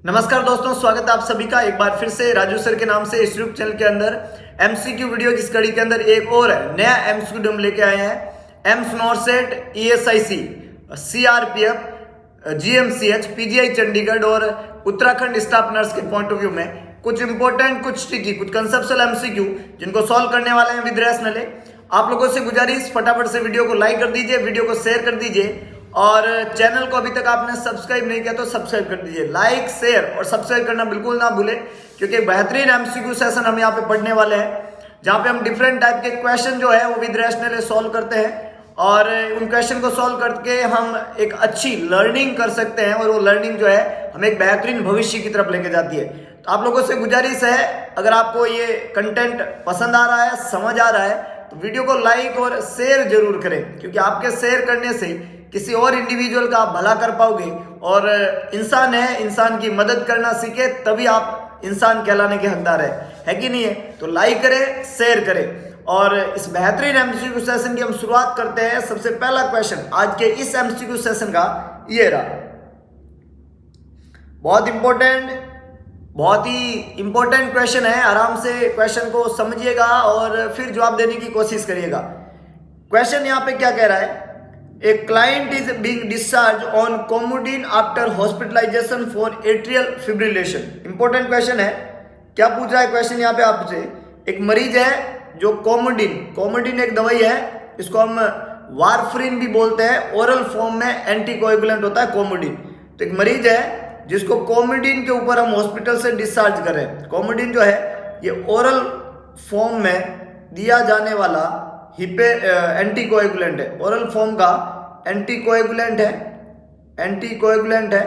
नमस्कार दोस्तों, स्वागत है आप सभी का एक बार फिर से राजू सर के नाम से इस यूट्यूब चैनल के अंदर एमसीक्यू वीडियो की कड़ी के अंदर एक और नया एमसीक्यू हम लेके आए हैं। AIIMS नॉर्सेट, ESIC, CRPF, GMCH, PGI Chandigarh और उत्तराखंड स्टाफ नर्स के पॉइंट ऑफ व्यू में कुछ इंपॉर्टेंट, कुछ ट्रिकी, कुछ कंसेप्चुअल एमसीक्यू जिनको सॉल्व करने वाले हैं विद रैशनल। आप लोगों से गुजारिश, फटाफट से वीडियो को लाइक कर दीजिए, वीडियो को शेयर कर दीजिए और चैनल को अभी तक आपने सब्सक्राइब नहीं किया तो सब्सक्राइब कर दीजिए। लाइक, शेयर और सब्सक्राइब करना बिल्कुल ना भूलें, क्योंकि बेहतरीन एमसीक्यू सेशन हम यहाँ पे पढ़ने वाले हैं, जहाँ पे हम डिफरेंट टाइप के क्वेश्चन जो है वो विद रैशनल सॉल्व करते हैं और उन क्वेश्चन को सॉल्व करके हम एक अच्छी लर्निंग कर सकते हैं और वो लर्निंग जो है हमें एक बेहतरीन भविष्य की तरफ लेके जाती है। तो आप लोगों से गुजारिश है, अगर आपको ये कंटेंट पसंद आ रहा है, समझ आ रहा है, तो वीडियो को लाइक और शेयर जरूर करें, क्योंकि आपके शेयर करने से किसी और इंडिविजुअल का आप भला कर पाओगे। और इंसान है, इंसान की मदद करना सीखे तभी आप इंसान कहलाने के हकदार है कि नहीं है। तो लाइक करें, शेयर करें और इस बेहतरीन एमसीक्यू सेशन की हम शुरुआत करते हैं। सबसे पहला क्वेश्चन आज के इस एमसीक्यू सेशन का ये रहा, बहुत ही इंपॉर्टेंट क्वेश्चन है। आराम से क्वेश्चन को समझिएगा और फिर जवाब देने की कोशिश करिएगा। क्वेश्चन यहाँ पे क्या कह रहा है, A client is being discharged on Coumadin after hospitalization for atrial fibrillation। Important question है। क्या पूछ रहा है क्वेश्चन यहाँ पे आपसे, एक मरीज है जो कोमोडिन एक दवाई है, इसको हम वारफ्रिन भी बोलते हैं, ओरल फॉर्म में एंटीकोएगुलेंट होता है कोमोडिन। तो एक मरीज है जिसको कोमोडिन के ऊपर हम हॉस्पिटल से डिस्चार्ज कर रहे हैं। कोमोडिन जो है ये ओरल फॉर्म में दिया जाने वाला एंटीकोएगुलेंट है, ओरल फॉर्म का एंटीकोएगुलेंट है।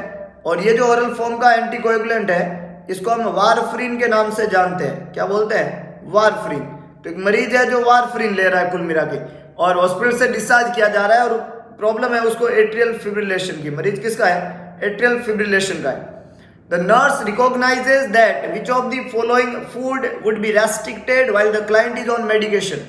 और ये जो ओरल फॉर्म का एंटीकोएगुलेंट है इसको हम वारफ्रिन के नाम से जानते हैं। क्या बोलते हैं? वारफ्रिन। तो एक मरीज है जो वारफ्रिन ले रहा है कुल मिला के और हॉस्पिटल से डिस्चार्ज किया जा रहा है और प्रॉब्लम है उसको एट्रियल फिब्रिलेशन की। मरीज किसका है? एट्रियल फिब्रिलेशन का है। The nurse recognizes that which of the following food would be restricted while the client is on medication।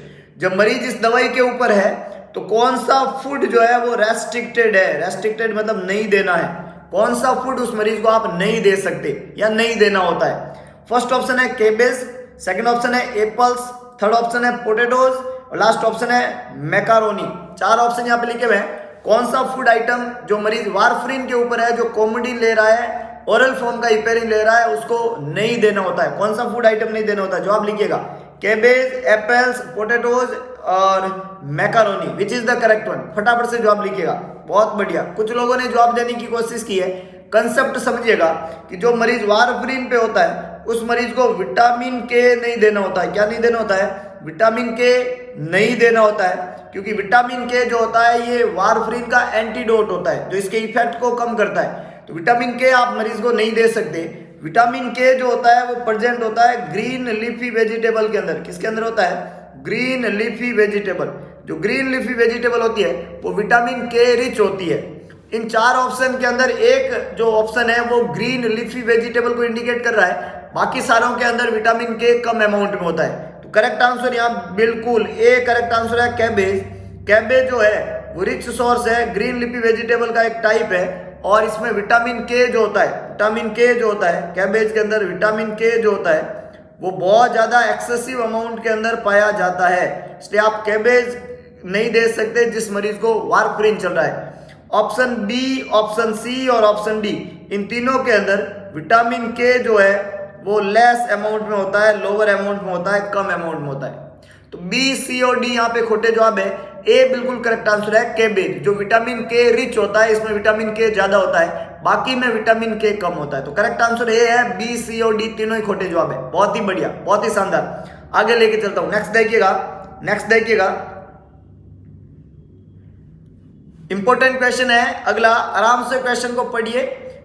जब मरीज इस दवाई के ऊपर है तो कौन सा फूड जो है वो रेस्ट्रिक्टेड है। रेस्ट्रिक्टेड मतलब नहीं देना है। कौन सा फूड उस मरीज को आप नहीं दे सकते या नहीं देना होता है। फर्स्ट ऑप्शन है केबेज, सेकंड ऑप्शन है एप्पल्स, थर्ड ऑप्शन है पोटैटोज और लास्ट ऑप्शन है मैकारोनी। चार ऑप्शन यहाँ पे लिखे हुए हैं। कौन सा फूड आइटम जो मरीज वारफ्रिन के ऊपर है, जो कोमोडिन ले रहा है, ओरल फॉर्म का हिपेरिन ले रहा है, उसको नहीं देना होता है। कौन सा फूड आइटम नहीं देना होता है? जवाब लिखिएगा, केबेज, एप्पल्स, पोटैटोज और macaroni. Which is the correct one? फटाफट से जवाब लिखिएगा। बहुत बढ़िया। कुछ लोगों ने जवाब देने की कोशिश की है। कंसेप्ट समझिएगा कि जो मरीज वारफ्रिन पे होता है उस मरीज को विटामिन के नहीं देना होता है। क्या नहीं देना होता है? विटामिन के नहीं देना होता है, क्योंकि विटामिन के जो होता है ये वारफ्रिन का एंटीडोट होता है जो इसके इफेक्ट को कम करता है। तो विटामिन के आप मरीज को नहीं दे सकते। विटामिन के जो होता है वो प्रेजेंट होता है ग्रीन लीफी वेजिटेबल के अंदर। किसके अंदर होता है? Green leafy vegetable. जो ग्रीन लीफी वेजिटेबल होती है वो विटामिन के रिच होती है। इन चार ऑप्शन के अंदर एक जो ऑप्शन है वो ग्रीन लीफी वेजिटेबल को इंडिकेट कर रहा है, बाकी सारों के अंदर विटामिन के कम अमाउंट में होता है। तो करेक्ट आंसर यहाँ बिल्कुल ए करेक्ट आंसर है कैबेज। कैबेज जो है वो रिच सोर्स है, ग्रीन लीफी वेजिटेबल का एक टाइप है और इसमें विटामिन के जो होता है, कैबेज के अंदर विटामिन के जो होता है वो बहुत ज़्यादा एक्सेसिव अमाउंट के अंदर पाया जाता है। इसलिए आप कैबेज नहीं दे सकते जिस मरीज को वारफ्रिन चल रहा है। ऑप्शन बी, ऑप्शन सी और ऑप्शन डी, इन तीनों के अंदर विटामिन के जो है वो लेस अमाउंट में होता है, लोअर अमाउंट में होता है, कम अमाउंट में होता है। तो बी, सी और डी यहाँ पे खोटे जवाब है। ए बिल्कुल करेक्ट आंसर है केबेज। जो विटामिन के रिच होता है इसमें विटामिन के ज्यादा होता है, बाकी में विटामिन के कम होता है। तो करेक्ट आंसर ए है। बी, सी और डी तीनों ही खोटे जवाब है। बहुत ही बढ़िया, बहुत ही शानदार। आगे लेके चलता हूं। नेक्स्ट देखिएगा, इंपॉर्टेंट क्वेश्चन है अगला। आराम से क्वेश्चन को पढ़िए,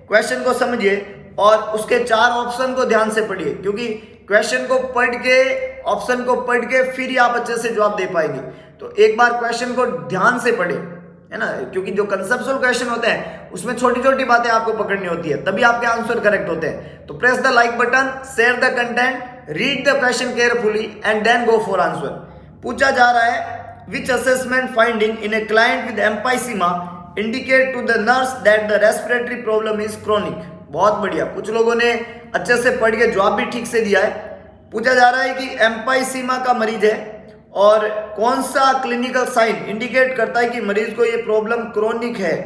क्वेश्चन को समझिए और उसके चार ऑप्शन को ध्यान से पढ़िए, क्योंकि क्वेश्चन को पढ़ के, ऑप्शन को पढ़ के फिर ही आप अच्छे से जवाब दे पाएंगे। तो एक बार क्वेश्चन को ध्यान से पढ़े, है ना, क्योंकि जो कंसेप्चुअल क्वेश्चन होते हैं उसमें छोटी छोटी बातें आपको पकड़नी होती है, तभी आपके आंसर करेक्ट होते हैं। तो press the like button, share the content, read the question carefully and then go for answer. पूछा जा रहा है, which assessment finding in a client with emphysema indicate to the nurse that the respiratory problem is chronic। बहुत बढ़िया, कुछ लोगों ने अच्छे से पढ़ के जवाब भी ठीक से दिया है। पूछा जा रहा है कि एम्पाइसीमा का मरीज है और कौन सा क्लिनिकल साइन इंडिकेट करता है कि मरीज को ये प्रॉब्लम क्रोनिक है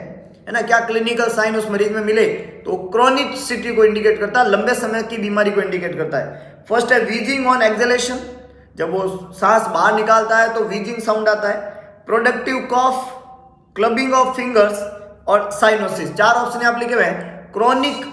ना। क्या क्लिनिकल साइन उस मरीज में मिले तो क्रोनिसिटी को इंडिकेट करता है, लंबे समय की बीमारी को इंडिकेट करता है। फर्स्ट है वीजिंग ऑन एक्सहेलेशन, जब वो सांस बाहर निकालता है तो वीजिंग साउंड आता है। Productive cough, clubbing of fingers और साइनोसिस। 4 ऑप्शन यहाँ लिखे हुए हैं। क्रोनिक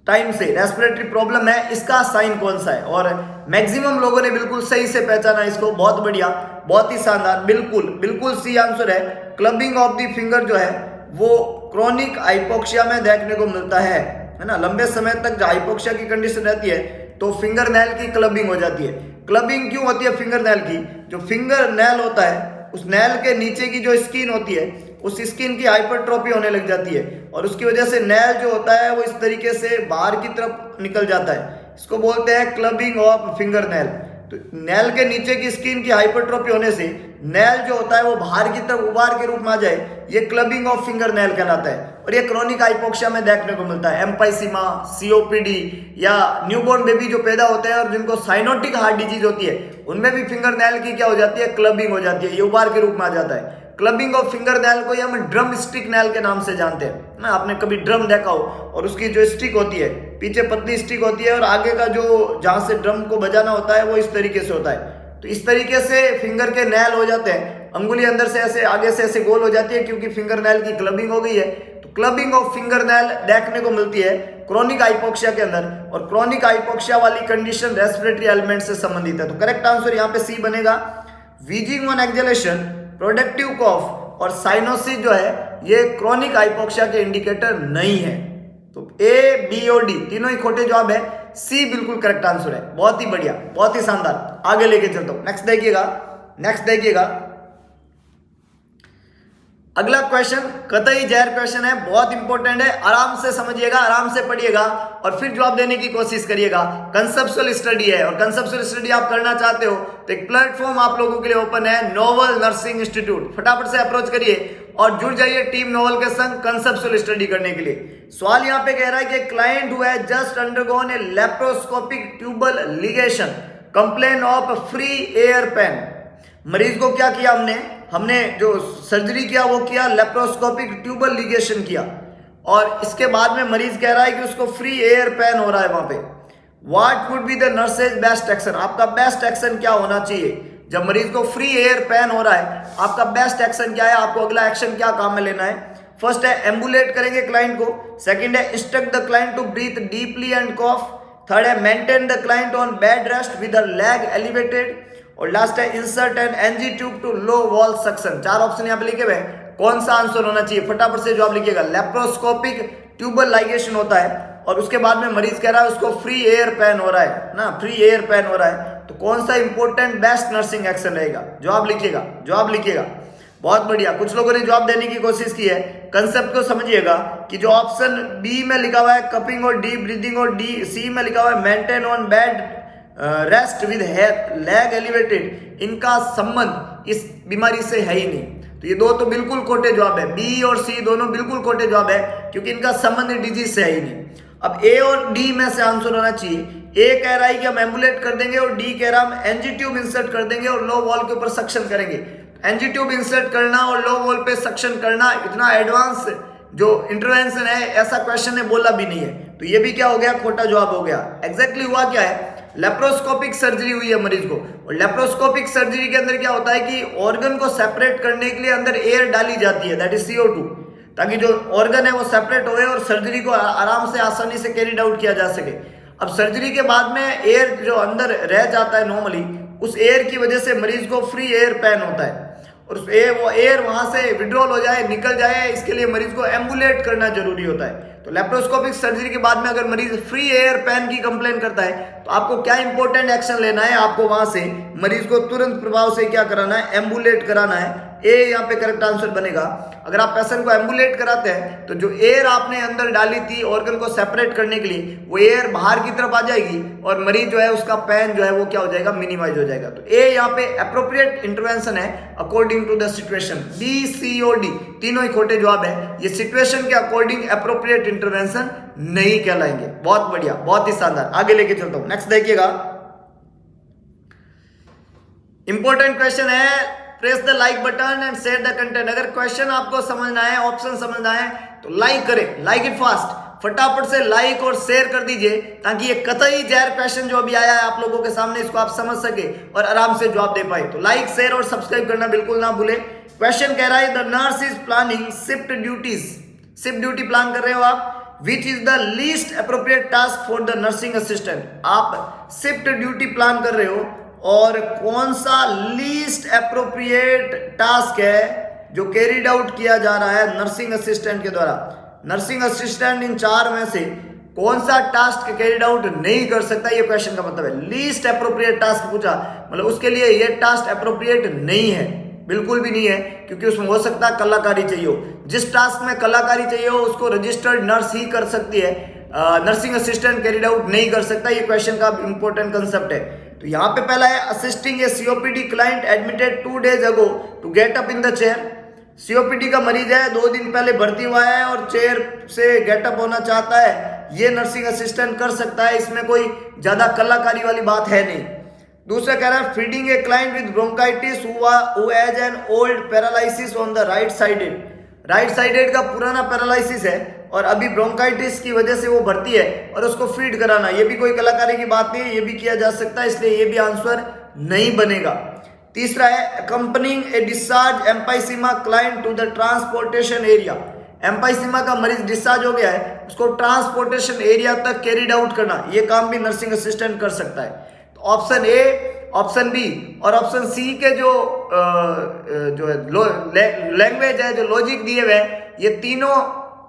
टाइम से रेस्पिरेटरी प्रॉब्लम है, इसका साइन कौन सा है, और मैक्सिमम लोगों ने बिल्कुल सही से पहचाना इसको, बहुत बढ़िया, बहुत ही शानदार, बिल्कुल सी आंसर है। क्लबिंग ऑफ द फिंगर जो है वो क्रोनिक हाइपोक्सिया में देखने को मिलता है ना। लंबे समय तक जो हाइपोक्सिया की कंडीशन रहती है तो फिंगर नेल की क्लबिंग हो जाती है। क्लबिंग क्यों होती है फिंगर नेल की? जो फिंगर नेल होता है उस नेल के नीचे की जो स्किन होती है उस स्किन की हाइपरट्रोफी होने लग जाती है और उसकी वजह से नेल जो होता है वो इस तरीके से बाहर की तरफ निकल जाता है। इसको बोलते हैं क्लबिंग ऑफ फिंगर नेल। तो नेल के नीचे की स्किन की हाइपरट्रोफी होने से नेल जो होता है वो बाहर की तरफ उबार के रूप में आ जाए, ये क्लबिंग ऑफ फिंगर नेल कहलाता है और ये क्रोनिक हाइपोक्सिया में देखने को मिलता है। एम्पाइसीमा, सीओपीडी या न्यूबॉर्न बेबी जो पैदा होते हैं और जिनको साइनोटिक हार्ट डिजीज होती है उनमें भी फिंगर नेल की क्या हो जाती है, क्लबिंग हो जाती है, ये उबार के रूप में आ जाता है। क्लबिंग ऑफ फिंगर नेल को हम ड्रम स्टिक नेल के नाम से जानते हैं ना। आपने कभी ड्रम देखा हो और उसकी जो स्टिक होती है पीछे पतली स्टिक होती है और आगे का जो जहां से ड्रम को बजाना होता है वो इस तरीके से होता है। तो इस तरीके से फिंगर के नेल हो जाते हैं, अंगुली अंदर से ऐसे आगे से ऐसे गोल हो जाती है क्योंकि फिंगर नेल की क्लबिंग हो गई है। तो क्लबिंग ऑफ फिंगर नेल देखने को मिलती है क्रोनिक हाइपोक्सिया के अंदर और क्रोनिक हाइपोक्सिया वाली कंडीशन रेस्पिरेटरी एलिमेंट से संबंधित है। तो करेक्ट आंसर यहाँ पे सी बनेगा। वीजिंग ऑन एक्सहेलेशन, प्रोडक्टिव कॉफ और साइनोसिस जो है ये क्रोनिक हाइपोक्सिया के इंडिकेटर नहीं है। तो ए, बी और डी तीनों ही खोटे जवाब है, सी बिल्कुल करेक्ट आंसर है। बहुत ही बढ़िया, बहुत ही शानदार, आगे लेके चलता हूं। नेक्स्ट देखिएगा अगला क्वेश्चन कतई जहर क्वेश्चन है, बहुत इंपॉर्टेंट है, आराम से समझिएगा, आराम से पढ़िएगा और फिर जवाब देने की कोशिश करिएगा। कंसेप्चुअल स्टडी है और कंसेप्चुअल स्टडी आप करना चाहते हो तो एक प्लेटफॉर्म आप लोगों के लिए ओपन है, नोवल नर्सिंग इंस्टीट्यूट। फटाफट से अप्रोच करिए और जुड़ जाइए टीम नोवल के संग कंसेप्चुअल स्टडी करने के लिए। सवाल यहाँ पे कह रहा है कि client who has just undergone a laparoscopic tubal ligation complain of free air pain. मरीज को क्या किया हमने जो सर्जरी किया वो किया लेप्रोस्कोपिक ट्यूबल लिगेशन किया और इसके बाद में मरीज कह रहा है कि उसको फ्री एयर पेन हो रहा है वहां पे। What would be the nurse's best action? आपका बेस्ट एक्शन क्या होना चाहिए जब मरीज को फ्री एयर पेन हो रहा है? आपका बेस्ट एक्शन क्या है? आपको अगला एक्शन क्या काम में लेना है? फर्स्ट है एम्बुलेट करेंगे क्लाइंट को, सेकंड है instruct the client to breathe deeply and cough, third है maintain the client on bed rest with the leg elevated और लास्ट है insert an NG tube to low wall suction. 4 option यहाँ पे लिखे हुए हैं, कौन सा आंसर होना चाहिए? फटाफट से जवाब लिखिएगा। लेप्रोस्कोपिक ट्यूबल लाइगेशन होता है और उसके बाद में मरीज कह रहा है उसको फ्री एयर पेन हो रहा है ना, फ्री एयर पेन हो रहा है, तो कौन सा इंपॉर्टेंट बेस्ट नर्सिंग एक्शन रहेगा? जवाब लिखिएगा। बहुत बढ़िया, कुछ लोगों ने जवाब देने की कोशिश की है। कंसेप्ट को समझिएगा कि जो ऑप्शन बी में लिखा हुआ है कपिंग और डीप ब्रीदिंग और डी सी में लिखा हुआ है maintain on bed rest with leg elevated, इनका संबंध इस बीमारी से है ही नहीं। तो ये दो तो बिल्कुल खोटे जवाब है, बी और सी दोनों बिल्कुल खोटे जवाब है क्योंकि इनका संबंध डिजीज से है ही नहीं। अब ए और डी में से आंसर होना चाहिए। ए कह रहा है कि हम एम्बुलेट कर देंगे और डी कह रहा है हम एनजी ट्यूब इंसर्ट कर देंगे और लो वॉल के ऊपर सक्शन करेंगे। एनजी ट्यूब इंसर्ट करना और लो वॉल पे सक्शन करना इतना एडवांस जो इंटरवेंशन है ऐसा क्वेश्चन ने बोला भी नहीं है, तो ये भी क्या हो गया, खोटा जवाब हो गया। एग्जैक्टली हुआ क्या है, लेप्रोस्कोपिक सर्जरी हुई है मरीज को और लेप्रोस्कोपिक सर्जरी के अंदर क्या होता है कि ऑर्गन को सेपरेट करने के लिए अंदर एयर डाली जाती है, दैट इज CO2, ताकि जो ऑर्गन है वो सेपरेट होए और सर्जरी को आराम से आसानी से कैरिड आउट किया जा सके। अब सर्जरी के बाद में एयर जो अंदर रह जाता है नॉर्मली, उस एयर की वजह से मरीज को फ्री एयर पेन होता है और वो एयर वहां से विड्रॉल हो जाए, निकल जाए, इसके लिए मरीज को एम्बुलेट करना जरूरी होता है। तो लेप्रोस्कोपिक सर्जरी के बाद में अगर मरीज फ्री एयर पेन की कंप्लेन करता है तो आपको क्या इंपॉर्टेंट एक्शन लेना है, आपको वहां से मरीज को तुरंत प्रभाव से क्या कराना है, एम्बुलेट कराना है ए यहाँ पे करेक्ट आंसर बनेगा। अगर आप पेशेंट को एम्बुलेट कराते हैं तो जो एयर आपने अंदर डाली थी ऑर्गन को सेपरेट करने के लिए, वो एयर बाहर की तरफ आ जाएगी और मरीज जो है उसका पेन जो है वो क्या हो जाएगा, मिनिमाइज हो जाएगा। तो ए यहाँ पे अप्रोप्रिएट इंटरवेंशन है according to the situation. B, C और डी तीनों ही खोटे जवाब है, ये सिचुएशन के अकॉर्डिंग अप्रोप्रिएट इंटरवेंशन नहीं कहलाएंगे। बहुत बढ़िया, बहुत ही शानदार, आगे लेके चलता हूं। नेक्स्ट देखिएगा, इंपॉर्टेंट क्वेश्चन है, press the like button and share the content. अगर क्वेश्चन आपको समझना है, ऑप्शन समझना है तो लाइक करें, लाइक इट फास्ट, फटाफट से लाइक और शेयर कर दीजिए ताकि ये कतई जहर क्वेश्चन जो अभी आया है आप लोगों के सामने, इसको आप समझ सके और आराम से जवाब दे पाए। तो लाइक, शेयर और सब्सक्राइब करना बिल्कुल ना भूले। क्वेश्चन कह रहा है the nurse is planning shift duties, shift duty plan कर रहे हो आप, विच is the least appropriate task for the nursing assistant. आप शिफ्ट ड्यूटी प्लान कर रहे हो और कौन सा लीस्ट अप्रोप्रिएट टास्क है जो कैरिड आउट किया जा रहा है नर्सिंग असिस्टेंट के द्वारा। नर्सिंग असिस्टेंट इन चार में से कौन सा टास्क कैरिड आउट नहीं कर सकता, ये क्वेश्चन का मतलब है। लीस्ट अप्रोप्रिएट टास्क पूछा, मतलब उसके लिए ये टास्क अप्रोप्रिएट नहीं है, बिल्कुल भी नहीं है, क्योंकि उसमें हो सकता है कलाकारी चाहिए हो। जिस टास्क में कलाकारी चाहिए हो उसको रजिस्टर्ड नर्स ही कर सकती है, नर्सिंग असिस्टेंट कैरिड आउट नहीं कर सकता। ये क्वेश्चन का इंपॉर्टेंट कंसेप्ट है। तो यहाँ पे पहला है assisting a COPD client admitted 2 days ago to get up in the chair. COPD का मरीज है, 2 दिन पहले भर्ती हुआ है और चेयर से गेटअप होना चाहता है, ये नर्सिंग असिस्टेंट कर सकता है, इसमें कोई ज्यादा कलाकारी वाली बात है नहीं। दूसरा कह रहा है feeding A client with bronchitis who has an old paralysis on the right sided. Right sided का पुराना पैरालिसिस है और अभी ब्रोंकाइटिस की वजह से वो भर्ती है और उसको फीड कराना, ये भी कोई कलाकारी की बात नहीं है, ये भी किया जा सकता है, इसलिए ये भी आंसर नहीं बनेगा। तीसरा है accompanying a discharge emphysema client to the transportation area. Emphysema का मरीज डिस्चार्ज हो गया है, उसको ट्रांसपोर्टेशन एरिया तक कैरिड आउट करना, ये काम भी नर्सिंग असिस्टेंट कर सकता है। तो ऑप्शन ए, ऑप्शन बी और ऑप्शन सी के जो लैंग्वेज है, जो लॉजिक दिए हुए हैं, ये तीनों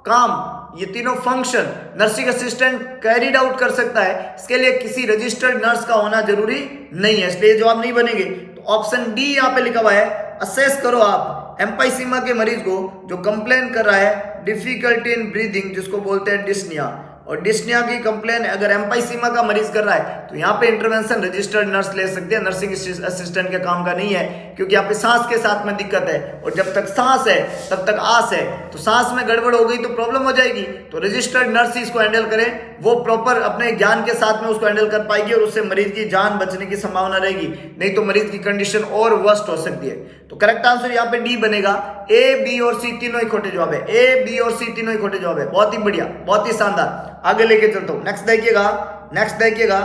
काम, ये तीनों function nursing assistant carried out कर सकता है। इसके लिए किसी रजिस्टर्ड नर्स का होना जरूरी नहीं है, इसलिए जवाब नहीं बनेंगे। तो ऑप्शन डी यहाँ पे लिखा हुआ है, असेस करो आप एम्पाइसीमा के मरीज को जो कंप्लेन कर रहा है डिफिकल्टी इन ब्रीदिंग, जिसको बोलते हैं डिस्निया। और डिस्निया की कंप्लेन अगर एम्पाइसीमा का मरीज कर रहा है तो यहाँ पे इंटरवेंशन रजिस्टर्ड नर्स ले सकती है, नर्सिंग असिस्टेंट के काम का नहीं है, क्योंकि यहाँ पे सांस के साथ में दिक्कत है और जब तक सांस है तब तक आस है। तो सांस में गड़बड़ हो गई तो प्रॉब्लम हो जाएगी, तो रजिस्टर्ड नर्स ही इसको हैंडल करे, वो प्रॉपर अपने ज्ञान के साथ में उसको हैंडल कर पाएगी और उससे मरीज की जान बचने की संभावना रहेगी, नहीं तो मरीज की कंडीशन और वर्स्ट हो सकती है। तो करेक्ट आंसर यहाँ पे डी बनेगा। ए, बी और सी तीनों ही खोटे जवाब है, ए, बी और सी तीनों ही खोटे जवाब है। बहुत ही बढ़िया, बहुत ही शानदार, आगे लेके चलता हूं। नेक्स्ट देखिएगा, नेक्स्ट देखिएगा,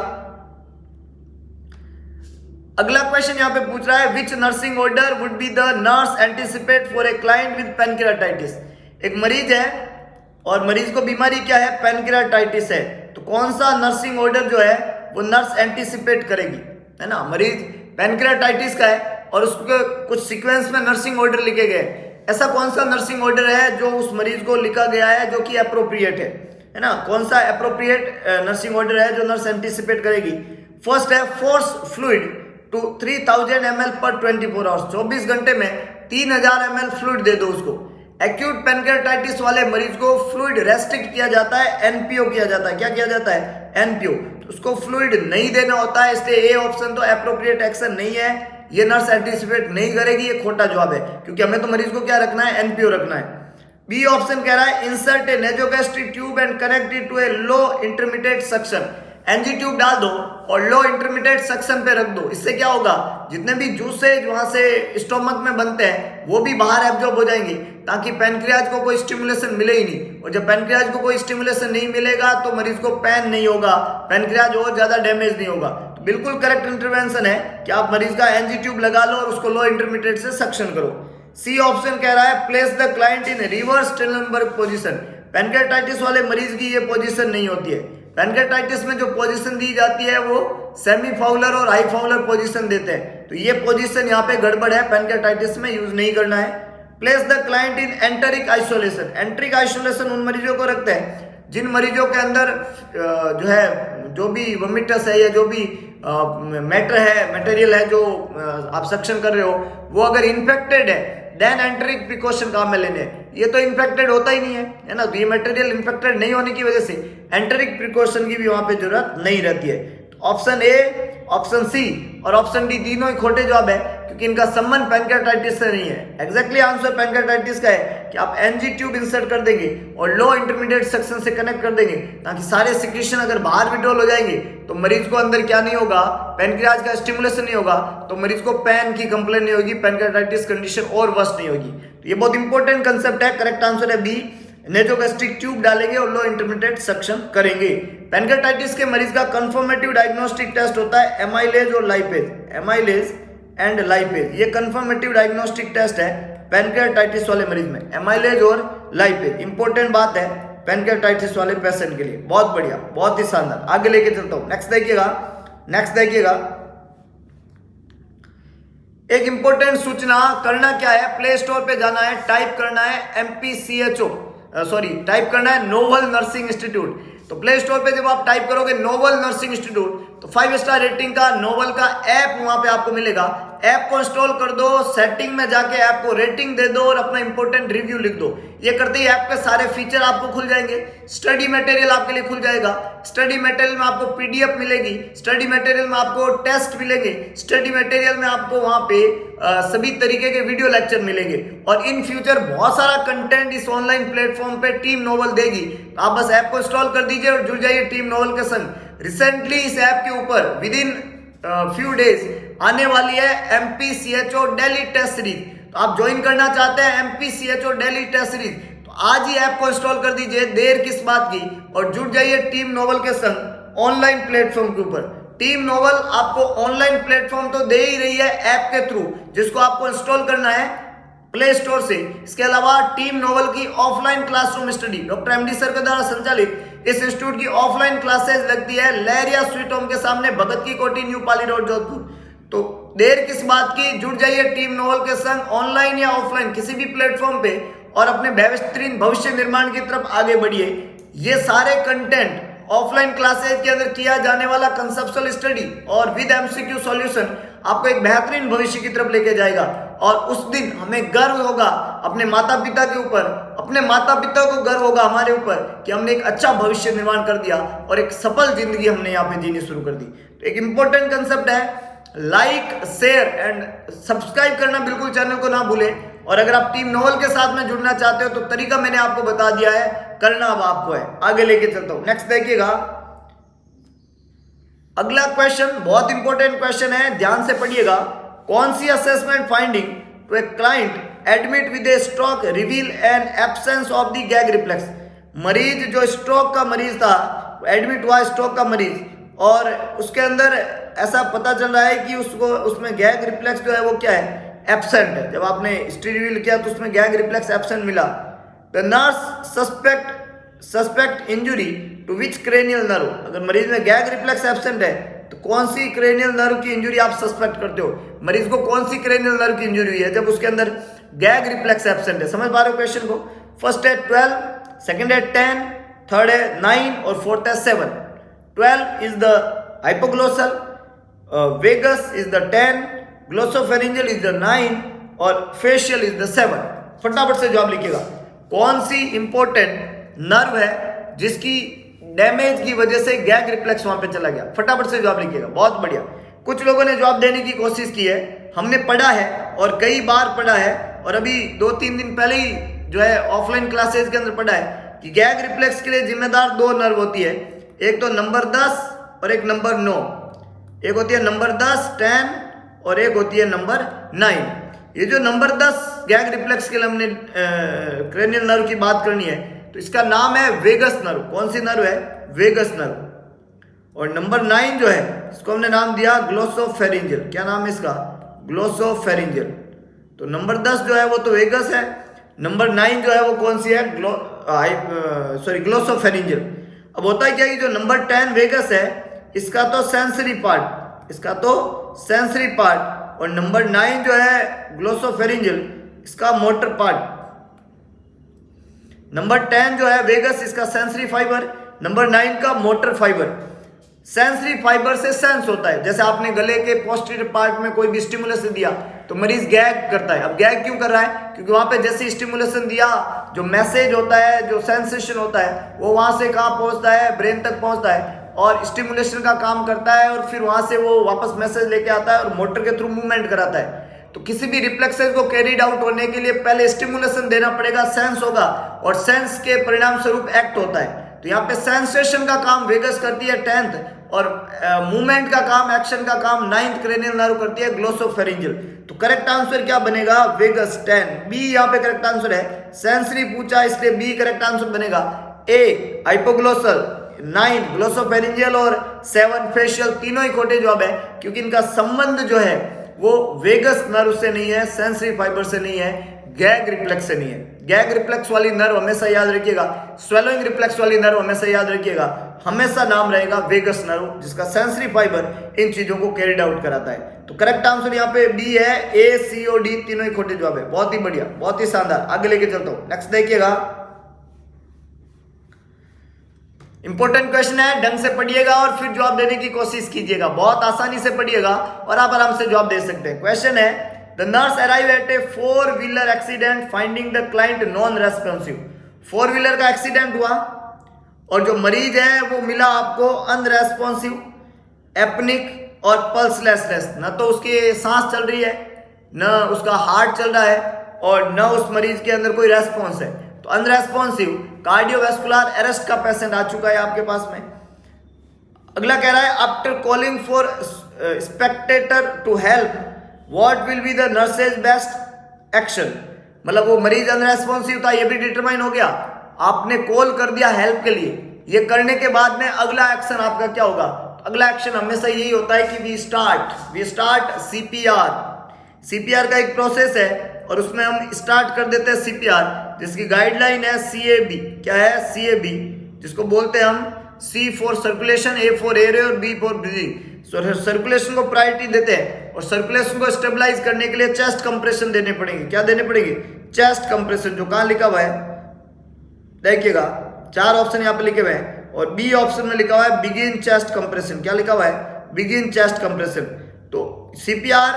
अगला क्वेश्चन यहां पे पूछ रहा है विच nursing order would be the nurse anticipate for a client with pancreatitis. एक मरीज है और मरीज को बीमारी क्या है, पैनक्रियाटाइटिस है, तो कौन सा नर्सिंग ऑर्डर जो है वो नर्स एंटिसिपेट करेगी, है ना। मरीज पैनक्रियाटाइटिस का है और उसके कुछ सीक्वेंस में नर्सिंग ऑर्डर लिखे गए, ऐसा कौन सा नर्सिंग ऑर्डर है जो उस मरीज को लिखा गया है जो कि अप्रोप्रिएट है ना। कौन सा अप्रोप्रिएट नर्सिंग ऑर्डर है जो नर्स एंटिसिपेट करेगी। फर्स्ट है फोर्स फ्लूइड टू 3000 ml पर 24 आवर्स, 24 घंटे में 3000 ml फ्लूइड दे दो उसको। एक्यूट पैनक्रियाटाइटिस वाले मरीज को फ्लूइड रेस्ट्रिक्ट किया जाता है, एनपीओ किया जाता है। क्या किया जाता है, एनपीओ। तो उसको फ्लूइड नहीं देना होता है, इसलिए ए ऑप्शन तो अप्रोप्रिएट एक्शन नहीं है, ये नर्स एंटिसिपेट नहीं करेगी, ये खोटा जवाब है, क्योंकि हमें तो मरीज को क्या रखना है, एनपीओ रखना है। बी ऑप्शन कह रहा है insert a nasogastric tube and connect it to a low intermediate suction. NG tube डाल दो और लो इंटरमीडिएट सक्शन पे रख दो, इससे क्या होगा, जितने भी जूसेज वहां से स्टोमक में बनते हैं वो भी बाहर एब्जॉर्ब हो जाएंगे, ताकि पैनक्रियाज को कोई स्टिमुलेशन मिले ही नहीं। और जब पैनक्रियाज को कोई स्टिमुलेशन नहीं मिलेगा तो मरीज को पेन नहीं होगा, पैनक्रियाज और ज्यादा डैमेज नहीं होगा। तो बिल्कुल करेक्ट इंटरवेंशन है कि आप मरीज का एनजी ट्यूब लगा लो और उसको लो इंटरमीडिएट से सक्शन करो। सी ऑप्शन कह रहा है place the client in reverse Trendelenburg position. Pancreatitis वाले मरीज की ये पोजीशन नहीं होती है। पैनक्रियाटाइटिस में जो पोजीशन दी जाती है वो सेमी फाउलर और हाई फाउलर पोजीशन देते हैं, तो ये पोजीशन यहाँ पे गड़बड़ है, पैनक्रियाटाइटिस में यूज नहीं करना है। Place the client in enteric isolation. Enteric isolation उन मरीजों को रखते हैं जिन मरीजों के अंदर जो है जो भी वोमिटस है या जो भी मैटर है, मटेरियल है जो आप सक्शन कर रहे हो, वो अगर इन्फेक्टेड है देन एंटरिक प्रिकॉशन काम में लेने हैं। ये तो इन्फेक्टेड होता ही नहीं है ना, तो ये मटेरियल इन्फेक्टेड नहीं होने की वजह से एंटरिक प्रिकॉशन की भी वहां पे जरूरत नहीं रहती है। ऑप्शन ए, ऑप्शन सी और ऑप्शन डी तीनों ही खोटे जवाब है, क्योंकि इनका संबंध पैनक्रेटाइटिस से नहीं है। एग्जैक्टली आंसर पैनक्रेटाइटिस का है कि आप एनजी ट्यूब इंसर्ट कर देंगे और लो इंटरमीडिएट सेक्शन से कनेक्ट कर देंगे, ताकि सारे सिक्रीशन अगर बाहर विड्रॉल हो जाएंगे तो मरीज को अंदर क्या नहीं होगा, पैनक्रियाज का स्टिमुलेशन नहीं होगा, तो मरीज को पैन की कंप्लेन नहीं होगी, पैनक्रेटाइटिस कंडीशन और वर्स्ट नहीं होगी। तो ये बहुत इंपॉर्टेंट कंसेप्ट है। करेक्ट आंसर है बी, नेजोगैस्ट्रिक ट्यूब डालेंगे और लो इंटरमीडिएट सक्शन करेंगे। पैनक्रेटाइटिस के मरीज का कंफर्मेटिव डायग्नोस्टिक टेस्ट होता है एमाइलेज और लाइपेज, एमाइलेज एंड लाइपेज। ये कंफर्मेटिव डायग्नोस्टिक टेस्ट है पैनक्रेटाइटिस वाले मरीज में, एमाइलेज और लाइपेज। इंपॉर्टेंट बात है पैनक्रेटाइटिस वाले पेशेंट के लिए। बहुत बढ़िया, बहुत ही शानदार। आगे लेके चलता हूं, नेक्स्ट देखिएगा। एक इंपॉर्टेंट सूचना करना क्या है, प्ले स्टोर पे जाना है, टाइप करना है टाइप करना है नोवल नर्सिंग इंस्टीट्यूट। तो प्ले स्टोर पे जब आप टाइप करोगे नोवल नर्सिंग इंस्टीट्यूट, तो 5 स्टार रेटिंग का नोवल का ऐप वहां पे आपको मिलेगा। ऐप को इंस्टॉल कर दो, सेटिंग में जाके ऐप को रेटिंग दे दो और अपना इंपॉर्टेंट रिव्यू लिख दो। ये करते ही ऐप के सारे फीचर आपको खुल जाएंगे। स्टडी मटेरियल आपके लिए खुल जाएगा। स्टडी मटेरियल में आपको पीडीएफ मिलेगी, स्टडी मटेरियल में आपको टेस्ट मिलेंगे, स्टडी मटेरियल में आपको वहां पे सभी तरीके के वीडियो लेक्चर मिलेंगे और इन फ्यूचर बहुत सारा कंटेंट इस ऑनलाइन प्लेटफॉर्म पे टीम नोवल देगी। तो आप बस ऐप को इंस्टॉल कर दीजिए और जुड़ जाइए टीम नोवल के संग। रिसेंटली इस ऐप के ऊपर विद इन फ्यू डेज आने वाली है MPCHO डेली टेस्ट सीरीज। तो आप ज्वाइन करना चाहते हैं MPCHO डेली टेस्ट सीरीज, तो आज ही ऐप को इंस्टॉल कर दीजिए, देर किस बात की, और जुड़ जाइए टीम नोवल के संग ऑनलाइन प्लेटफॉर्म के ऊपर। टीम नोवल आपको ऑनलाइन प्लेटफॉर्म तो दे ही रही है ऐप के थ्रू, जिसको आपको इंस्टॉल करना है प्ले स्टोर से। इसके अलावा टीम नोवल की offline classroom study doctor MD sir के द्वारा संचालित इस इंस्टीट्यूट की ऑफलाइन क्लासेस लगती है लहरिया स्वीट होम के सामने, भगत की कोठी, न्यू पाली रोड, जोधपुर। तो देर किस बात की, जुड़ जाइए टीम नोवल के संग ऑनलाइन या ऑफलाइन किसी भी प्लेटफॉर्म पे और अपने बेहतरीन भविष्य निर्माण की तरफ आगे बढ़िए। ये सारे कंटेंट ऑफलाइन क्लासेज के अंदर किया जाने वाला कंसेप्चुअल स्टडी और विद MCQ सॉल्यूशन आपको एक बेहतरीन भविष्य की तरफ लेके जाएगा। और उस दिन हमें गर्व होगा अपने माता पिता के ऊपर, अपने माता पिता को गर्व होगा हमारे ऊपर कि हमने एक अच्छा भविष्य निर्माण कर दिया और एक सफल जिंदगी हमने यहाँ पे जीनी शुरू कर दी। तो एक इंपॉर्टेंट कंसेप्ट है, लाइक, शेयर एंड सब्सक्राइब करना बिल्कुल चैनल को ना भूलें। और अगर आप टीम नोवल के साथ में जुड़ना चाहते हो तो तरीका मैंने आपको बता दिया है, करना अब आपको है। आगे लेके चलता हूं, नेक्स्ट देखिएगा। अगला क्वेश्चन बहुत इंपॉर्टेंट क्वेश्चन है, ध्यान से पढ़िएगा। कौन सी assessment finding to a client admit with a stroke reveal an absence of the gag reflex. मरीज जो स्ट्रोक का मरीज था, एडमिट हुआ स्ट्रोक का मरीज, और उसके अंदर ऐसा पता चल रहा है कि उसमें गैग रिफ्लेक्स जो है वो क्या है, एब्सेंट है। जब आपने हिस्ट्री रिवील किया तो उसमें गैग रिफ्लेक्स एब्सेंट मिला। The nurse suspect injury to which cranial nerve. अगर मरीज में गैग रिफ्लेक्स एब्सेंट है तो कौन सी क्रेनियल नर्व की इंजुरी आप सस्पेक्ट करते हो, मरीज को कौन सी क्रेनियल नर्व की इंजुरी हुई है जब उसके अंदर गैग रिफ्लेक्स एब्सेंट है। समझ पा रहे हो क्वेश्चन को? फर्स्ट है 12, सेकंड है 10, थर्ड है 9 और फोर्थ है 7। 12 is the hypoglossal, vagus is the 10, glossopharyngeal is the 9 और फेशियल इज द 7। फटाफट से जवाब लिखिएगा। कौन सी इंपॉर्टेंट नर्व है जिसकी डैमेज की वजह से गैग रिफ्लेक्स वहां पे चला गया? फटाफट से जवाब लिखिएगा। बहुत बढ़िया, कुछ लोगों ने जवाब देने की कोशिश की है, हमने पढ़ा है और कई बार पढ़ा है, और अभी 2-3 दिन पहले ही जो है ऑफलाइन क्लासेज के अंदर पढ़ा है कि गैग रिफ्लेक्स के लिए जिम्मेदार 2 नर्व होती है, एक तो नंबर 10 और एक नंबर 9। एक होती है नंबर 10 10 और एक होती है नंबर 9। ये जो नंबर 10 गैग रिफ्लेक्स के लिए हमने क्रेनियल नर्व की बात करनी है, तो इसका नाम है वेगस नर्व। कौन सी नर्व है? Vagus nerve. और नंबर 9 जो है इसको हमने नाम दिया ग्लोसोफेरिंजियल। क्या नाम है इसका? ग्लोसोफेरिंजियल। तो नंबर 10 जो है वो तो वेगस है, नंबर 9 जो है वो कौन सी है? ग्लोसोफेरिंजियल। अब होता है क्या कि जो नंबर 10 वेगस है इसका तो सेंसरी पार्ट, और नंबर 9 जो है ग्लोसोफेरिंजियल इसका मोटर पार्ट। नंबर 10 जो है वेगस इसका सेंसरी फाइबर, नंबर 9 का मोटर फाइबर। सेंसरी फाइबर से सेंस होता है। जैसे आपने गले के पोस्टीरियर पार्ट में कोई भी स्टिमुलेशन दिया तो मरीज गैग करता है। अब गैग क्यों कर रहा है? क्योंकि वहां पे जैसे स्टिमुलेशन दिया, जो मैसेज होता है, जो सेंसेशन होता है, वो वहां से कहां पहुंचता है? ब्रेन तक पहुंचता है और स्टिमुलेशन का काम करता है और फिर वहां से वो वापस मैसेज लेके आता है और मोटर के थ्रू मूवमेंट कराता है। तो किसी भी रिफ्लेक्सेस को कैरीड आउट होने के लिए पहले स्टिमुलेशन देना पड़ेगा, सेंस होगा और सेंस के परिणाम स्वरूप एक्ट होता है। तो यहाँ पे सेंसेशन का काम वेगस करती है 10th और मूवमेंट का काम, एक्शन का काम 9th क्रेनियल नर्व करती है ग्लोसोफेरिंजियल। तो करेक्ट आंसर क्या बनेगा? वेगस 10, बी यहाँ पे करेक्ट आंसर है। सेंसरी पूछा इसलिए बी करेक्ट आंसर बनेगा। ए हाइपोग्लोसल, 9 ग्लोसोफेरिंजियल और 7 फेशियल, तीनों ही खोटे जवाब है क्योंकि इनका संबंध जो है वो वेगस नर्व से नहीं है, सेंसरी फाइबर से नहीं है, गैग रिफ्लेक्स से नहीं है। गैग रिफ्लेक्स वाली नर्व हमेशा याद रखिएगा, स्वेलोइंग रिफ्लेक्स वाली नर्व हमेशा याद रखिएगा, हमेशा नाम रहेगा वेगस नर्व, जिसका सेंसरी फाइबर इन चीजों को कैरिड आउट कराता है। तो करेक्ट आंसर यहाँ पे बी है। ए, सी और डी तीनों ही खोटे जवाब है। बहुत ही बढ़िया, बहुत ही शानदार। आगे लेके चलता हूं, नेक्स्ट देखिएगा। इंपॉर्टेंट क्वेश्चन है, ढंग से पढ़िएगा और फिर जवाब देने की कोशिश कीजिएगा। बहुत आसानी से पढ़िएगा और आप आराम से जवाब दे सकते हैं। क्वेश्चन है, the nurse arrive at a four wheeler accident finding the client non responsive. Four wheeler का एक्सीडेंट हुआ और जो मरीज है वो मिला आपको अनरेस्पॉन्सिव, एपनिक और पल्सलेसनेस। न तो उसकी सांस चल रही है, न उसका हार्ट चल रहा है और न उस मरीज के अंदर कोई रेस्पॉन्स है। तो अनरेस्पॉन्सिव कार्डियोवैस्कुलर अरेस्ट का पेशेंट आ चुका है आपके पास में। अगला कह रहा है, after calling for spectator to help what will be the nurse's best action. मतलब वो मरीज अनरेस्पॉन्सिव था, ये भी डिटरमाइन हो गया। आपने कॉल कर दिया हेल्प के लिए, ये करने के बाद में अगला एक्शन आपका क्या होगा? अगला एक्शन हमेशा यही होता है कि वी स्टार्ट सीपीआर। सीपीआर का एक प्रोसेस है और उसमें हम स्टार्ट कर देते हैं सीपीआर, जिसकी गाइडलाइन है सीएबी। क्या है? सीएबी, जिसको बोलते हैं हम C for circulation, A for air और बी फॉर ब्रीदिंग। सर्कुलेशन को प्रायोरिटी देते हैं और सर्कुलेशन को स्टेबलाइज करने के लिए चेस्ट कंप्रेशन देने पड़ेंगे। क्या देने पड़ेंगे? चेस्ट कंप्रेशन, जो कहां लिखा हुआ है देखिएगा, 4 ऑप्शन यहाँ पे लिखे हुए हैं और बी ऑप्शन में लिखा हुआ है बिगिन चेस्ट कंप्रेशन। क्या लिखा हुआ है? Begin chest compression. तो सीपीआर,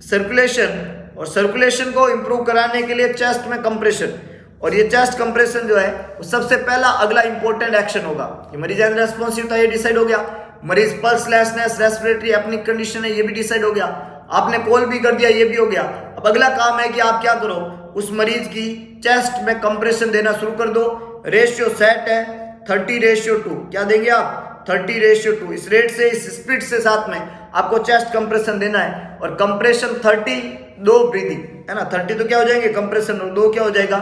सर्कुलेशन और सर्कुलेशन को इंप्रूव कराने के लिए चेस्ट में कंप्रेशन, और ये चेस्ट कंप्रेशन जो है वो सबसे पहला अगला इंपॉर्टेंट एक्शन होगा। ये मरीज अनरेस्पॉन्सिव था, ये डिसाइड हो गया। मरीज पल्सलेसनेस, रेस्पिरेटरी एपनिक कंडीशन है, ये भी डिसाइड हो गया। आपने कॉल भी कर दिया, ये भी हो गया। अब अगला काम है कि आप क्या करो, उस मरीज की चेस्ट में कंप्रेशन देना शुरू कर दो। रेशियो सेट है 30:2। क्या देंगे आप? 30:2। इस रेट से, इस स्पीड से साथ में आपको चेस्ट कंप्रेशन देना है। और कंप्रेशन 30, 2 ब्रीदिंग, है ना। 30 तो क्या हो जाएंगे? कंप्रेशन, 2 क्या हो जाएगा?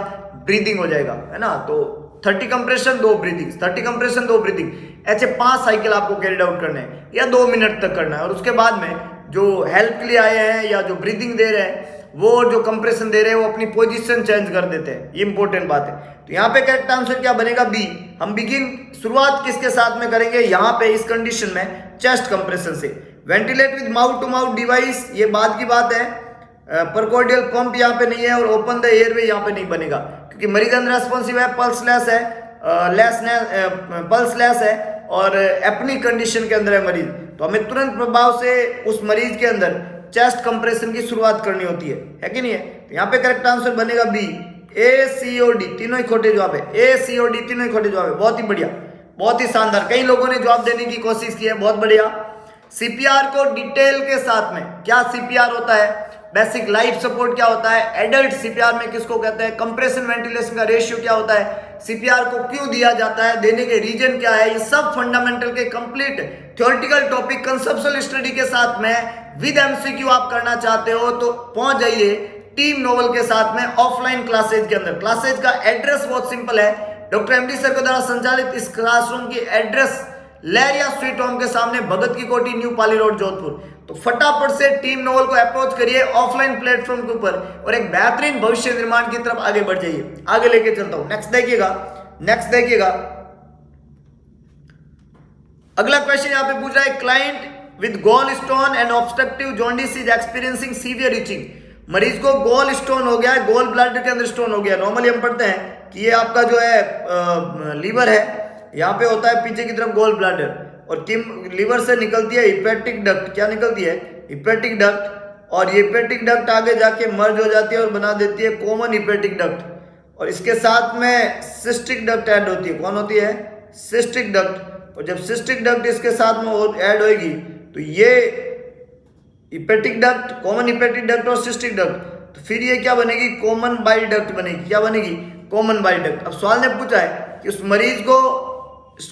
ब्रीदिंग हो जाएगा, है ना। तो 30 कंप्रेशन, 2 ब्रीदिंग, 30 कंप्रेशन, 2 ब्रीदिंग, ऐसे 5 साइकिल आपको कैरिड आउट करने हैं या 2 मिनट तक करना है। और उसके बाद में जो हेल्प के लिए आए हैं या जो ब्रीदिंग दे रहे हैं, वो जो कंप्रेशन दे रहे हैं, वो अपनी पोजीशन चेंज कर देते हैं। ये इंपॉर्टेंट बात है। तो यहाँ पे करेक्ट आंसर क्या बनेगा? बी। हम बिगिन, शुरुआत किसके साथ में करेंगे? यहाँ पे इस कंडीशन में चेस्ट कंप्रेशन से। Ventilate with mouth to mouth device, ये बाद की बात है। परकोर्डियल पंप यहाँ पे नहीं है और ओपन द एयरवे यहाँ पे नहीं बनेगा क्योंकि मरीज अनरेस्पॉन्सिव है, पल्सलेस है, पल्सलेस है और एपनिक कंडीशन के अंदर है मरीज। तो हमें तुरंत प्रभाव से उस मरीज के अंदर चेस्ट कंप्रेशन की शुरुआत करनी होती है कि नहीं है? तो यहाँ पे करेक्ट आंसर बनेगा बी। ए, सी और डी तीनों ही खोटे जवाब है। ए, सी और डी तीनों ही खोटे जवाब है। बहुत ही बढ़िया, बहुत ही शानदार। कई लोगों ने जवाब देने की कोशिश की है, बहुत बढ़िया। सीपीआर को डिटेल के साथ में, क्या सीपीआर होता है, बेसिक लाइफ सपोर्ट क्या होता है, एडल्ट सीपीआर में किसको कहते हैं, कंप्रेशन वेंटिलेशन का रेशियो क्या होता है, सीपीआर को क्यों दिया जाता है, देने के रीजन क्या है, ये सब फंडामेंटल के complete theoretical topic conceptual study के साथ में विद एमसीक्यू आप करना चाहते हो तो पहुंच जाइए टीम नोवेल के साथ में ऑफलाइन क्लासेज के अंदर। क्लासेज का एड्रेस बहुत सिंपल है, डॉक्टर एमडी सर के द्वारा संचालित इस क्लासरूम की एड्रेस लहरिया स्वीट होम के सामने, भगत की कोठी, न्यू पाली रोड, जोधपुर। तो फटाफट से टीम नोवेल को अप्रोच करिए ऑफलाइन प्लेटफॉर्म के ऊपर और एक बेहतरीन भविष्य निर्माण की तरफ आगे बढ़ जाइए। आगे लेके चलता हूं, नेक्स्ट देखिएगा। अगला क्वेश्चन यहां पे पूछ रहा है, client with gall stone and obstructive jaundice is experiencing severe itching. मरीज को गॉल स्टोन हो गया है, गॉल ब्लैडर के अंदर स्टोन हो गया। नॉर्मली हम पढ़ते हैं कि ये आपका जो है लीवर है, यहाँ पे होता है पीछे की तरफ गॉल ब्लैडर, और लीवर से निकलती है हिपेटिक डक्ट। क्या निकलती है? Hepatic duct. और ये हिपेटिक डक्ट आगे जाके मर्ज हो जाती है और बना देती है कॉमन हिपेटिक डक्ट। और इसके साथ में सिस्टिक डक्ट ऐड होती है। कौन होती है? Cystic duct. और जब सिस्टिक डक्ट इसके साथ में ऐड होगी तो ये hepatic duct, common hepatic duct और सिस्टिक डक्ट, तो फिर ये क्या बनेगी? कॉमन बाइल डक्ट बनेगी। क्या बनेगी? Common bile duct. अब सवाल ने पूछा है कि उस मरीज को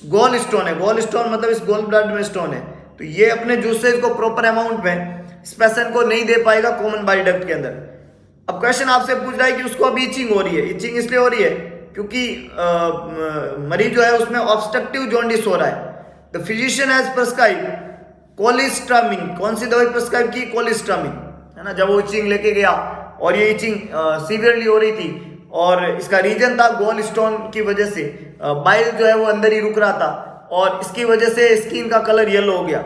गोल स्टोन है, गोल स्टोन मतलब इस गोल ब्लड में स्टोन है, तो ये अपने जूसेज को प्रॉपर अमाउंट में इस पेशेंट को नहीं दे पाएगा कॉमन बाइल डक्ट के अंदर। अब क्वेश्चन आपसे पूछ रहा है कि उसको अभी इचिंग हो रही है। इचिंग इसलिए हो रही है क्योंकि मरीज जो है उसमें ऑब्स्ट्रक्टिव जॉन्डिस हो रहा है। The physician has prescribe cholestyramine. कौन सी दवाई प्रिस्क्राइब की? कोलिस्ट्रामिन, है ना। जब वो इचिंग लेके गया और ये इचिंग सीवियरली हो रही थी और इसका रीजन था गोल स्टोन की वजह से बाइल जो है वो अंदर ही रुक रहा था और इसकी वजह से स्किन का कलर येलो हो गया।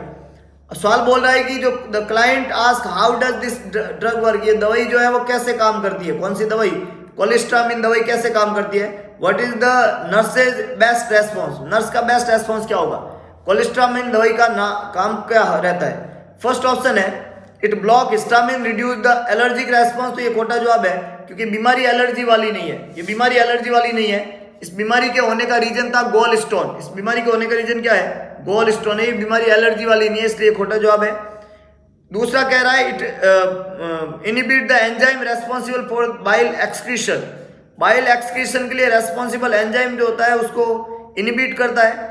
सवाल बोल रहा है कि जो the client ask how does this drug work, ये दवाई जो है वो कैसे काम करती है? कौन सी दवाई? कोलिस्ट्रामिन दवाई कैसे काम करती है? What is the nurse's best response? Nurse का बेस्ट रेस्पॉन्स क्या होगा? कोलिस्ट्रामिन दवाई का काम क्या रहता है? फर्स्ट ऑप्शन है it block histamine reduce the allergic response. तो ये खोटा जवाब है क्योंकि बीमारी एलर्जी वाली नहीं है। ये बीमारी एलर्जी वाली नहीं है। इस बीमारी के होने का रीजन था गोल स्टोन। इस बीमारी के होने का रीजन क्या है? गोल स्टोन है। ये बीमारी एलर्जी वाली नहीं है, इसलिए खोटा जवाब है। दूसरा कह रहा है it inhibit the enzyme responsible for bile excretion. Bile excretion के लिए रेस्पॉन्सिबल एंजाइम जो होता है उसको इनहिबिट करता है।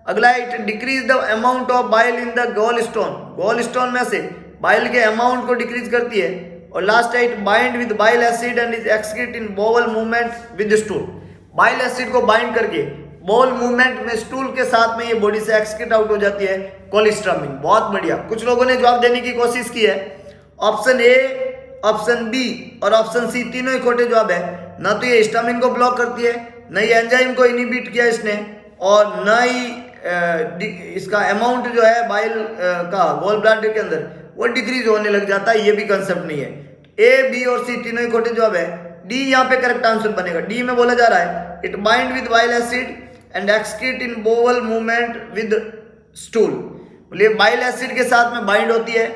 अगला है it decrease the amount of bile in the goal stone. Goal stone में से बाइल के अमाउंट को डिक्रीज करती है। और लास्ट है it bind with bile acid and is excrete in bowel movement with stool. Bile acid को bind करके बोल मूवमेंट में स्टूल के साथ में ये बॉडी से एक्सक्रीट आउट हो जाती है कोलिस्ट्रामिन। बहुत बढ़िया। कुछ लोगों ने जवाब देने की कोशिश की है। ऑप्शन ए, ऑप्शन बी और ऑप्शन सी तीनों ही खोटे जवाब है। ना तो ये हिस्टामिन को ब्लॉक करती है, न ही एंजाइम को इनहिबिट किया इसने, और न ही इसका अमाउंट जो है बाइल का गोल ब्लैडर के अंदर वो डिक्रीज होने लग जाता है। ये भी कंसेप्ट नहीं है। ए, बी और सी तीनों ही खोटे जवाब है। डी यहाँ पे करेक्ट आंसर बनेगा। डी में बोला जा रहा है it bind with bile acid and excrete in bowel movement with stool. बोलिए बाइल एसिड के साथ में बाइंड होती है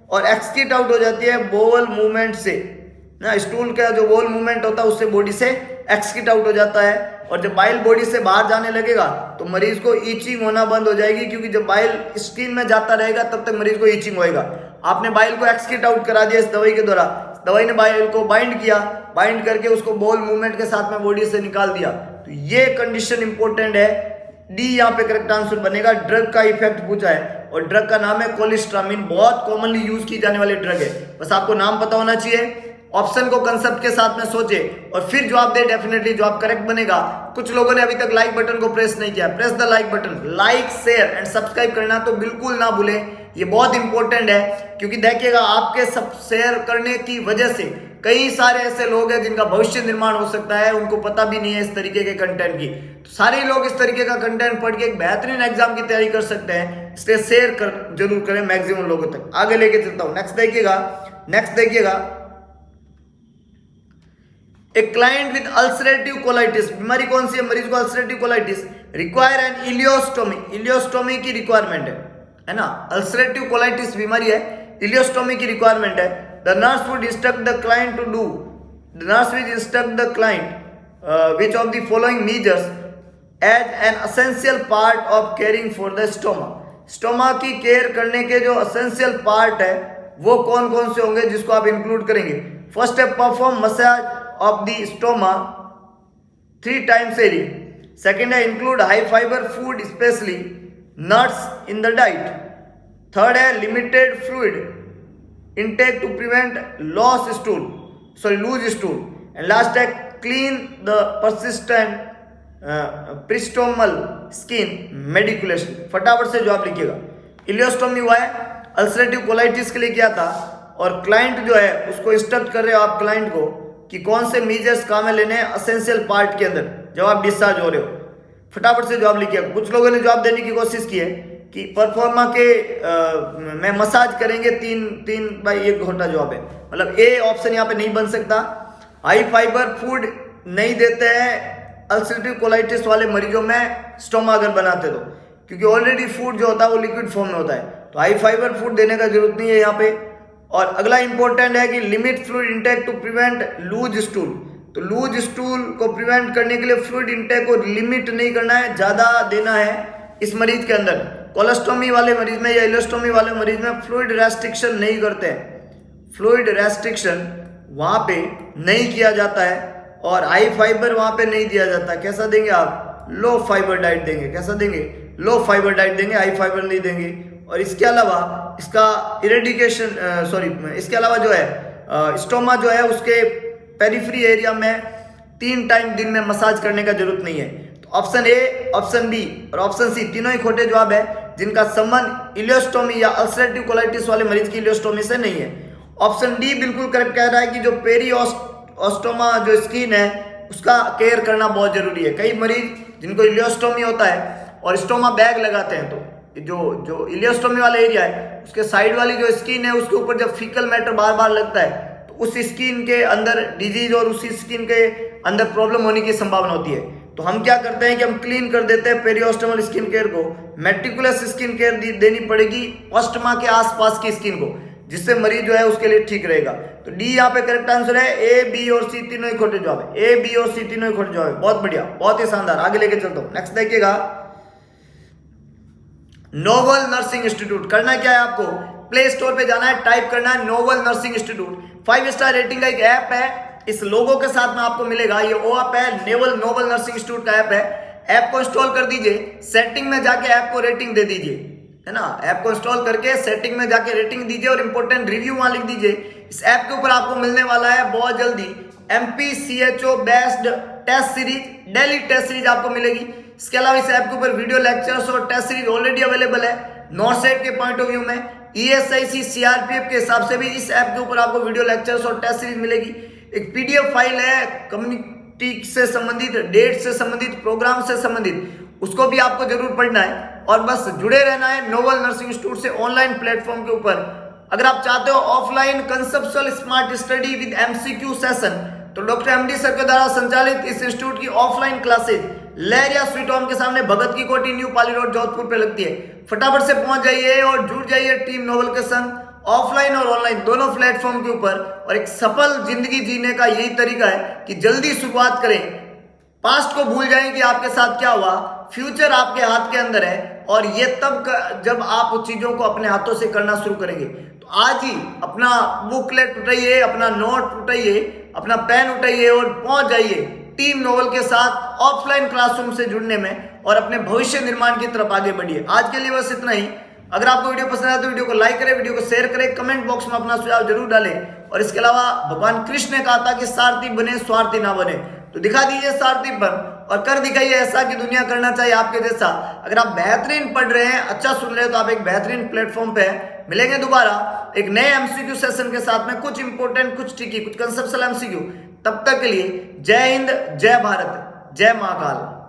और एक्सक्रीट आउट हो जाती है बोवल मूवमेंट से ना। स्टूल का जो बोवल मूवमेंट होता है उससे बॉडी से एक्सक्रीट आउट हो जाता है। और जब बाइल बॉडी से बाहर जाने लगेगा तो मरीज को ईचिंग होना बंद हो जाएगी, क्योंकि जब बाइल स्किन में जाता रहेगा तब तक मरीज को ईचिंग होएगा। आपने बाइल को एक्सक्रीट आउट करा दिया इस दवाई के द्वारा, दवाई ने बाइल को बाइंड किया, बाइंड करके उसको बोल मूवमेंट के साथ में बॉडी से निकाल दिया। तो ये कंडीशन इंपॉर्टेंट है। डी यहाँ पे करेक्ट आंसर बनेगा। ड्रग का इफेक्ट पूछा है और ड्रग का नाम है कोलिस्ट्रामिन। बहुत कॉमनली यूज की जाने वाली ड्रग है, बस आपको नाम पता होना चाहिए। ऑप्शन को कंसेप्ट के साथ में सोचे और फिर जवाब दे, डेफिनेटली जवाब करेक्ट बनेगा। कुछ लोगों ने अभी तक लाइक बटन को प्रेस नहीं किया, press the like button. Like, share and subscribe करना तो बिल्कुल ना भूलें, ये बहुत इंपॉर्टेंट है। क्योंकि देखिएगा आपके सब शेयर करने की वजह से कई सारे ऐसे लोग हैं जिनका भविष्य निर्माण हो सकता है, उनको पता भी नहीं है इस तरीके के कंटेंट की। तो सारे लोग इस तरीके का कंटेंट पढ़ के एक बेहतरीन एग्जाम की तैयारी कर सकते हैं, इसलिए शेयर कर जरूर करें मैक्सिमम लोगों तक। आगे लेके चलता हूं। नेक्स्ट देखिएगा एक क्लाइंट विद अल्सरेटिव कोलाइटिस। बीमारी कौन सी है? मरीज को ulcerative colitis require an ileostomy. Ileostomy की रिक्वायरमेंट है ना। अल्सरेटिव कोलाइटिस बीमारी है, इलियोस्टोमी की रिक्वायरमेंट है। The nurse would instruct the client to do, the nurse will instruct the client which of the following measures as an essential part of caring for the stoma. Stoma की care करने के जो essential part है वो कौन कौन से होंगे जिसको आप इंक्लूड करेंगे? फर्स्ट है perform massage of the stoma 3 times a day. Second है include high fiber food, especially nuts in the diet. Third है limited fluid intake to prevent loose stool. And last है clean the persistent peristomal skin mediculation. फटाफट से जवाब लिखिएगा। Ileostomy हुआ है, ulcerative colitis के लिए किया था, और क्लाइंट जो है उसको इंस्ट्रक्ट कर रहे हो आप क्लाइंट को कि कौन से मेजर्स काम में लेने हैं असेंशियल पार्ट के अंदर जब आप डिस्चार्ज हो रहे हो। फटाफट से जवाब लिखिए। कुछ लोगों ने जवाब देने की कोशिश की है कि परफॉर्मा के में मसाज करेंगे, तीन भाई ये खोटा जवाब है। मतलब ए ऑप्शन यहाँ पे नहीं बन सकता। हाई फाइबर फूड नहीं देते हैं अल्सरेटिव कोलाइटिस वाले मरीजों में स्टोमा अगर बनाते तो, क्योंकि ऑलरेडी फूड जो होता है वो लिक्विड फॉर्म में होता है, तो हाई फाइबर फूड देने का जरूरत नहीं है यहाँ पे। और अगला इंपॉर्टेंट है कि limit fluid intake to prevent loose stool. तो लूज स्टूल को प्रिवेंट करने के लिए फ्लूइड इंटेक को लिमिट नहीं करना है, ज़्यादा देना है इस मरीज के अंदर। कोलोस्टोमी वाले मरीज में या इलोस्टोमी वाले मरीज में फ्लूइड रेस्ट्रिक्शन नहीं करते हैं, फ्लूइड रेस्ट्रिक्शन वहाँ पे नहीं किया जाता है और हाई फाइबर वहाँ पे नहीं दिया जाता। कैसा देंगे आप? लो फाइबर डाइट देंगे। कैसा देंगे? लो फाइबर डाइट देंगे, हाई फाइबर नहीं देंगे। और इसके अलावा इसका इसके अलावा जो है स्टोमा जो है उसके पेरिफेरी एरिया में 3 टाइम दिन में मसाज करने का जरूरत नहीं है। तो ऑप्शन ए, ऑप्शन बी और ऑप्शन सी तीनों ही खोटे जवाब है जिनका संबंध इलियोस्टोमी या अल्सरेटिव कोलाइटिस वाले मरीज की इलियोस्टोमी से नहीं है। ऑप्शन डी बिल्कुल करेक्ट कह रहा है कि जो पेरिओस्टोमा जो स्किन है उसका केयर करना बहुत जरूरी है। कई मरीज जिनको इलियोस्टोमी होता है और स्टोमा बैग लगाते हैं, तो जो इलियोस्टोमी वाला एरिया है उसके साइड वाली जो स्किन है उसके ऊपर जब फीकल मैटर बार बार लगता है तो उस स्किन के अंदर डिजीज और उसी स्किन के अंदर प्रॉब्लम होने की संभावना होती है। तो हम क्या करते हैं कि हम क्लीन कर देते हैं पेरिओस्टोमल स्किन केयर को। मेटिकुलस स्किन केयर देनी पड़ेगी ऑस्टमा के आसपास की स्किन को, जिससे मरीज जो है उसके लिए ठीक रहेगा। तो डी यहाँ पे करेक्ट आंसर है। ए, बी और सी तीनों ही खोटे जवाब है। ए, बी और सी तीनों ही खोटे जवाब है। बहुत बढ़िया, बहुत ही शानदार। आगे लेके चलता हूँ। नेक्स्ट देखिएगा, नोवल नर्सिंग इंस्टीट्यूट। करना क्या है आपको? प्ले स्टोर पे जाना है, टाइप करना है novel nursing institute. 5 star rating का एक ऐप है, इस लोगो के साथ में आपको मिलेगा। ये वो ऐप है, नोवल नर्सिंग इंस्टीट्यूट का ऐप है। ऐप को इंस्टॉल कर दीजिए, सेटिंग में जाके ऐप को रेटिंग दे दीजिए, है ना। ऐप को इंस्टॉल करके सेटिंग में जाके रेटिंग दीजिए और इंपॉर्टेंट रिव्यू वहां लिख दीजिए। इस ऐप के ऊपर आपको मिलने वाला है बहुत जल्दी MPCHO based test series, daily test series आपको मिलेगी। इसके अलावा इस ऐप के ऊपर वीडियो लेक्चर्स और टेस्ट सीरीज ऑलरेडी अवेलेबल है। नॉर्सेट के पॉइंट ऑफ व्यू में ESIC CRPF के हिसाब से भी इस ऐप के ऊपर आपको वीडियो लेक्चर्स और टेस्ट सीरीज मिलेगी। एक PDF फाइल है कम्युनिटी से संबंधित, डेट से संबंधित, प्रोग्राम से संबंधित, उसको भी आपको जरूर पढ़ना है और बस जुड़े रहना है नोवल नर्सिंग इंस्टीट्यूट से ऑनलाइन प्लेटफॉर्म के ऊपर। अगर आप चाहते हो offline conceptual smart study with MCQ session, तो डॉक्टर MD सर के द्वारा संचालित इस इंस्टीट्यूट की ऑफलाइन क्लासेज लहरिया स्वीट होम के सामने भगत की कोठी न्यू पाली रोड जोधपुर पे लगती है। फटाफट से पहुंच जाइए और जुड़ जाइए टीम नोवल के संग, ऑफलाइन और ऑनलाइन दोनों प्लेटफॉर्म के ऊपर। और एक सफल जिंदगी जीने का यही तरीका है कि जल्दी शुरुआत करें, पास्ट को भूल जाएं कि आपके साथ क्या हुआ, फ्यूचर आपके हाथ के अंदर है और ये तब जब आप उस चीजों को अपने हाथों से करना शुरू करेंगे। तो आज ही अपना बुकलेट उठाइए, अपना नोट उठाइए, अपना पेन उठाइए और पहुंच जाइए टीम नोवल के साथ ऑफलाइन क्लासरूम से जुड़ने में और अपने भविष्य निर्माण की तरफ आगे बढ़िए। आज के लिए बस इतना ही। अगर आपको वीडियो पसंद आए तो वीडियो को लाइक करें, वीडियो को शेयर करें, कमेंट बॉक्स में अपना सुझाव जरूर डालें। और इसके अलावा भगवान कृष्ण ने कहा था कि सारथी बने, स्वार्थी ना बने, तो दिखा दीजिए सारथी बन और कर दिखाइए ऐसा कि दुनिया करना चाहिए आपके जैसा। अगर आप बेहतरीन पढ़ रहे हैं, अच्छा सुन रहे हैं, तो आप एक बेहतरीन प्लेटफॉर्म पे हैं। मिलेंगे दोबारा एक नए MCQ सेशन के साथ में, कुछ इंपॉर्टेंट, कुछ ट्रिकी, कुछ कंसेप्चुअल MCQ। तब तक के लिए जय हिंद, जय भारत, जय महाकाल।